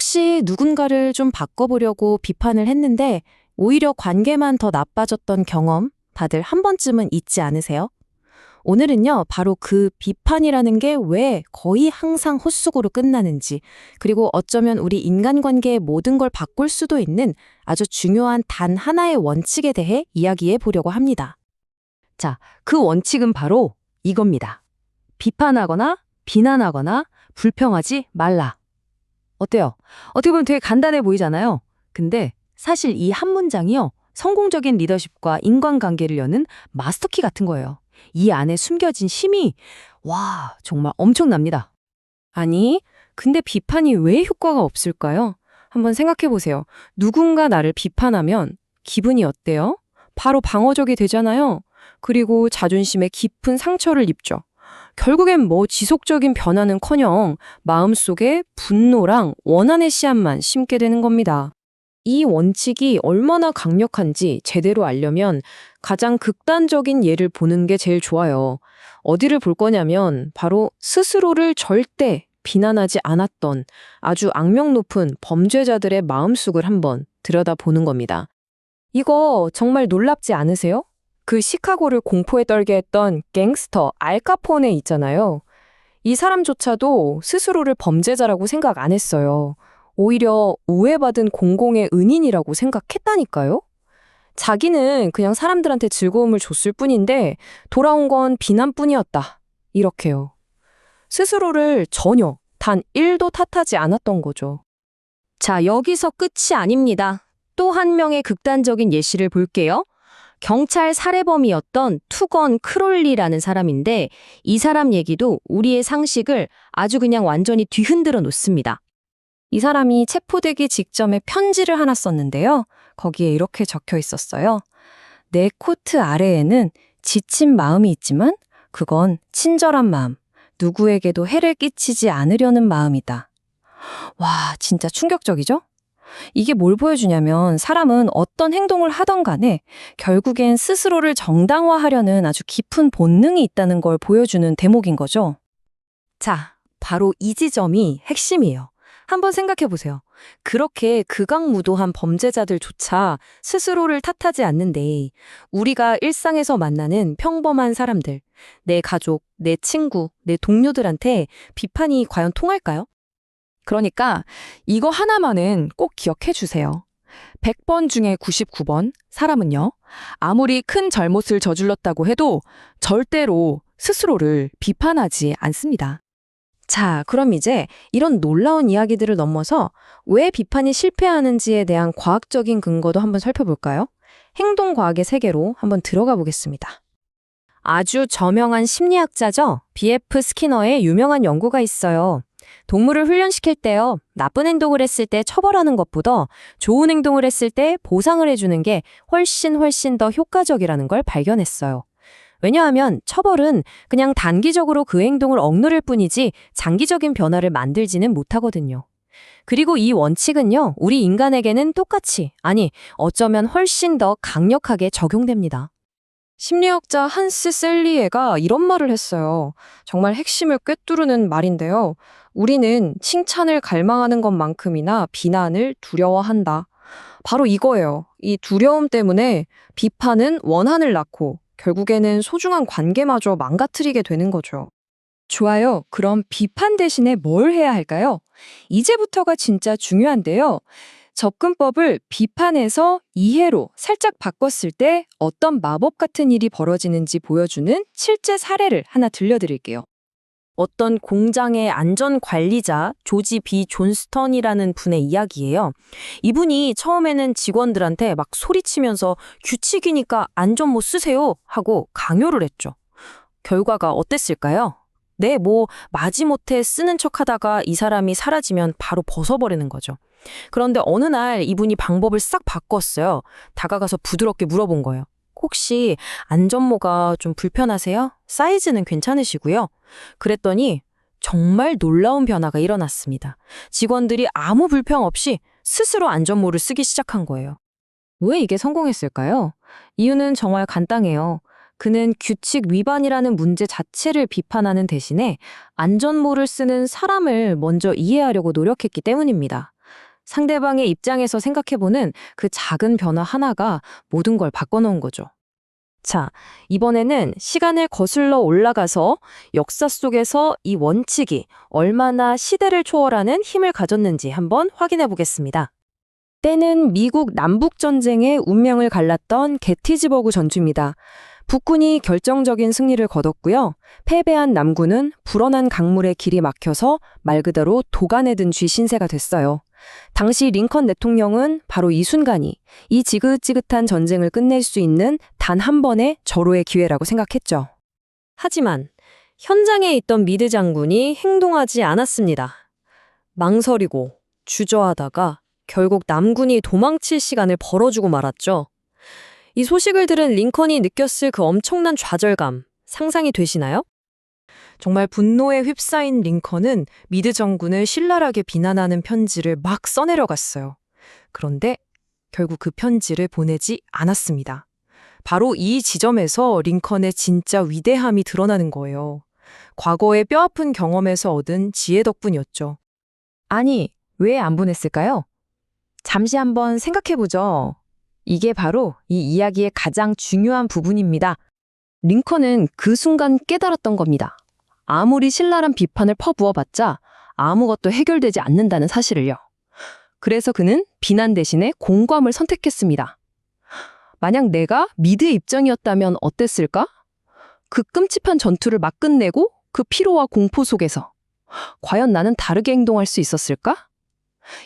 혹시 누군가를 좀 바꿔보려고 비판을 했는데 오히려 관계만 더 나빠졌던 경험 다들 한 번쯤은 있지 않으세요? 오늘은요, 바로 그 비판이라는 게 왜 거의 항상 헛수고로 끝나는지, 그리고 어쩌면 우리 인간관계의 모든 걸 바꿀 수도 있는 아주 중요한 단 하나의 원칙에 대해 이야기해 보려고 합니다. 자, 그 원칙은 바로 이겁니다. 비판하거나 비난하거나 불평하지 말라. 어때요? 어떻게 보면 되게 간단해 보이잖아요. 근데 사실 이 한 문장이요. 성공적인 리더십과 인간관계를 여는 마스터키 같은 거예요. 이 안에 숨겨진 힘이 정말 엄청납니다. 아니, 근데 비판이 왜 효과가 없을까요? 한번 생각해 보세요. 누군가 나를 비판하면 기분이 어때요? 바로 방어적이 되잖아요. 그리고 자존심에 깊은 상처를 입죠. 결국엔 뭐 지속적인 변화는커녕 마음속에 분노랑 원한의 씨앗만 심게 되는 겁니다. 이 원칙이 얼마나 강력한지 제대로 알려면 가장 극단적인 예를 보는 게 제일 좋아요. 어디를 볼 거냐면 바로 스스로를 절대 비난하지 않았던 아주 악명 높은 범죄자들의 마음속을 한번 들여다보는 겁니다. 이거 정말 놀랍지 않으세요? 그 시카고를 공포에 떨게 했던 갱스터 알카포네 있잖아요. 이 사람조차도 스스로를 범죄자라고 생각 안 했어요. 오히려 우애받은 공공의 은인이라고 생각했다니까요. 자기는 그냥 사람들한테 즐거움을 줬을 뿐인데 돌아온 건 비난뿐이었다. 이렇게요. 스스로를 전혀 단 1도 탓하지 않았던 거죠. 자, 여기서 끝이 아닙니다. 또 한 명의 극단적인 예시를 볼게요. 경찰 살해범이었던 투건 크롤리라는 사람인데 이 사람 얘기도 우리의 상식을 아주 그냥 완전히 뒤흔들어 놓습니다. 이 사람이 체포되기 직전에 편지를 하나 썼는데요. 거기에 이렇게 적혀 있었어요. 내 코트 아래에는 지친 마음이 있지만 그건 친절한 마음, 누구에게도 해를 끼치지 않으려는 마음이다. 와, 진짜 충격적이죠? 이게 뭘 보여주냐면 사람은 어떤 행동을 하던 간에 결국엔 스스로를 정당화하려는 아주 깊은 본능이 있다는 걸 보여주는 대목인 거죠. 자, 바로 이 지점이 핵심이에요. 한번 생각해 보세요. 그렇게 극악무도한 범죄자들조차 스스로를 탓하지 않는데 우리가 일상에서 만나는 평범한 사람들, 내 가족, 내 친구, 내 동료들한테 비판이 과연 통할까요? 그러니까 이거 하나만은 꼭 기억해 주세요. 100번 중에 99번 사람은요, 아무리 큰 잘못을 저질렀다고 해도 절대로 스스로를 비판하지 않습니다. 자, 그럼 이제 이런 놀라운 이야기들을 넘어서 왜 비판이 실패하는지에 대한 과학적인 근거도 한번 살펴볼까요? 행동과학의 세계로 한번 들어가 보겠습니다. 아주 저명한 심리학자죠. B.F. 스키너의 유명한 연구가 있어요. 동물을 훈련시킬 때요, 나쁜 행동을 했을 때 처벌하는 것보다 좋은 행동을 했을 때 보상을 해주는 게 훨씬 더 효과적이라는 걸 발견했어요. 왜냐하면 처벌은 그냥 단기적으로 그 행동을 억누를 뿐이지 장기적인 변화를 만들지는 못하거든요. 그리고 이 원칙은요, 우리 인간에게는 똑같이, 아니, 어쩌면 훨씬 더 강력하게 적용됩니다. 심리학자 한스 셀리에가 이런 말을 했어요. 정말 핵심을 꿰뚫는 말인데요. 우리는 칭찬을 갈망하는 것만큼이나 비난을 두려워한다. 바로 이거예요. 이 두려움 때문에 비판은 원한을 낳고 결국에는 소중한 관계마저 망가뜨리게 되는 거죠. 좋아요. 그럼 비판 대신에 뭘 해야 할까요? 이제부터가 진짜 중요한데요. 접근법을 비판에서 이해로 살짝 바꿨을 때 어떤 마법 같은 일이 벌어지는지 보여주는 실제 사례를 하나 들려드릴게요. 어떤 공장의 안전관리자 조지 B. 존스턴이라는 분의 이야기예요. 이분이 처음에는 직원들한테 막 소리치면서 규칙이니까 안전모 쓰세요 하고 강요를 했죠. 결과가 어땠을까요? 네, 마지못해 쓰는 척하다가 이 사람이 사라지면 바로 벗어버리는 거죠. 그런데 어느 날 이분이 방법을 싹 바꿨어요. 다가가서 부드럽게 물어본 거예요. 혹시 안전모가 좀 불편하세요? 사이즈는 괜찮으시고요. 그랬더니 정말 놀라운 변화가 일어났습니다. 직원들이 아무 불평 없이 스스로 안전모를 쓰기 시작한 거예요. 왜 이게 성공했을까요? 이유는 정말 간단해요. 그는 규칙 위반이라는 문제 자체를 비판하는 대신에 안전모를 쓰는 사람을 먼저 이해하려고 노력했기 때문입니다. 상대방의 입장에서 생각해보는 그 작은 변화 하나가 모든 걸 바꿔놓은 거죠. 자, 이번에는 시간을 거슬러 올라가서 역사 속에서 이 원칙이 얼마나 시대를 초월하는 힘을 가졌는지 한번 확인해 보겠습니다. 때는 미국 남북전쟁의 운명을 갈랐던 게티즈버그 전투입니다. 북군이 결정적인 승리를 거뒀고요. 패배한 남군은 불어난 강물에 길이 막혀서 말 그대로 도간에 든 쥐 신세가 됐어요. 당시 링컨 대통령은 바로 이 순간이 이 지긋지긋한 전쟁을 끝낼 수 있는 단 한 번의 절호의 기회라고 생각했죠. 하지만 현장에 있던 미드 장군이 행동하지 않았습니다. 망설이고 주저하다가 결국 남군이 도망칠 시간을 벌어주고 말았죠. 이 소식을 들은 링컨이 느꼈을 그 엄청난 좌절감, 상상이 되시나요? 정말 분노에 휩싸인 링컨은 미드 정군을 신랄하게 비난하는 편지를 막 써내려갔어요. 그런데 결국 그 편지를 보내지 않았습니다. 바로 이 지점에서 링컨의 진짜 위대함이 드러나는 거예요. 과거의 뼈아픈 경험에서 얻은 지혜 덕분이었죠. 아니, 왜 안 보냈을까요? 잠시 한번 생각해보죠. 이게 바로 이 이야기의 가장 중요한 부분입니다. 링컨은 그 순간 깨달았던 겁니다. 아무리 신랄한 비판을 퍼부어봤자 아무것도 해결되지 않는다는 사실을요. 그래서 그는 비난 대신에 공감을 선택했습니다. 만약 내가 미드의 입장이었다면 어땠을까? 그 끔찍한 전투를 막 끝내고 그 피로와 공포 속에서 과연 나는 다르게 행동할 수 있었을까?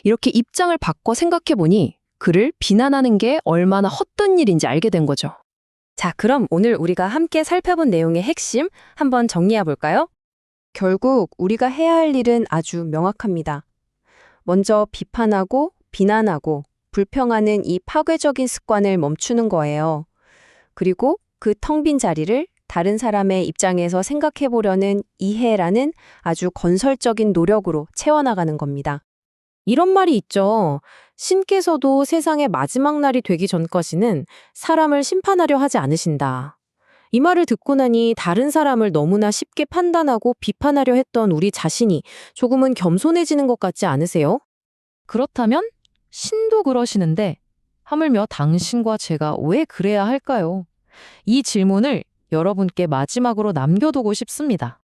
이렇게 입장을 바꿔 생각해보니 그를 비난하는 게 얼마나 헛된 일인지 알게 된 거죠. 자, 그럼 오늘 우리가 함께 살펴본 내용의 핵심 한번 정리해 볼까요? 결국 우리가 해야 할 일은 아주 명확합니다. 먼저 비판하고 비난하고 불평하는 이 파괴적인 습관을 멈추는 거예요. 그리고 그 텅 빈 자리를 다른 사람의 입장에서 생각해 보려는 이해라는 아주 건설적인 노력으로 채워나가는 겁니다. 이런 말이 있죠. 신께서도 세상의 마지막 날이 되기 전까지는 사람을 심판하려 하지 않으신다. 이 말을 듣고 나니 다른 사람을 너무나 쉽게 판단하고 비판하려 했던 우리 자신이 조금은 겸손해지는 것 같지 않으세요? 그렇다면 신도 그러시는데 하물며 당신과 제가 왜 그래야 할까요? 이 질문을 여러분께 마지막으로 남겨두고 싶습니다.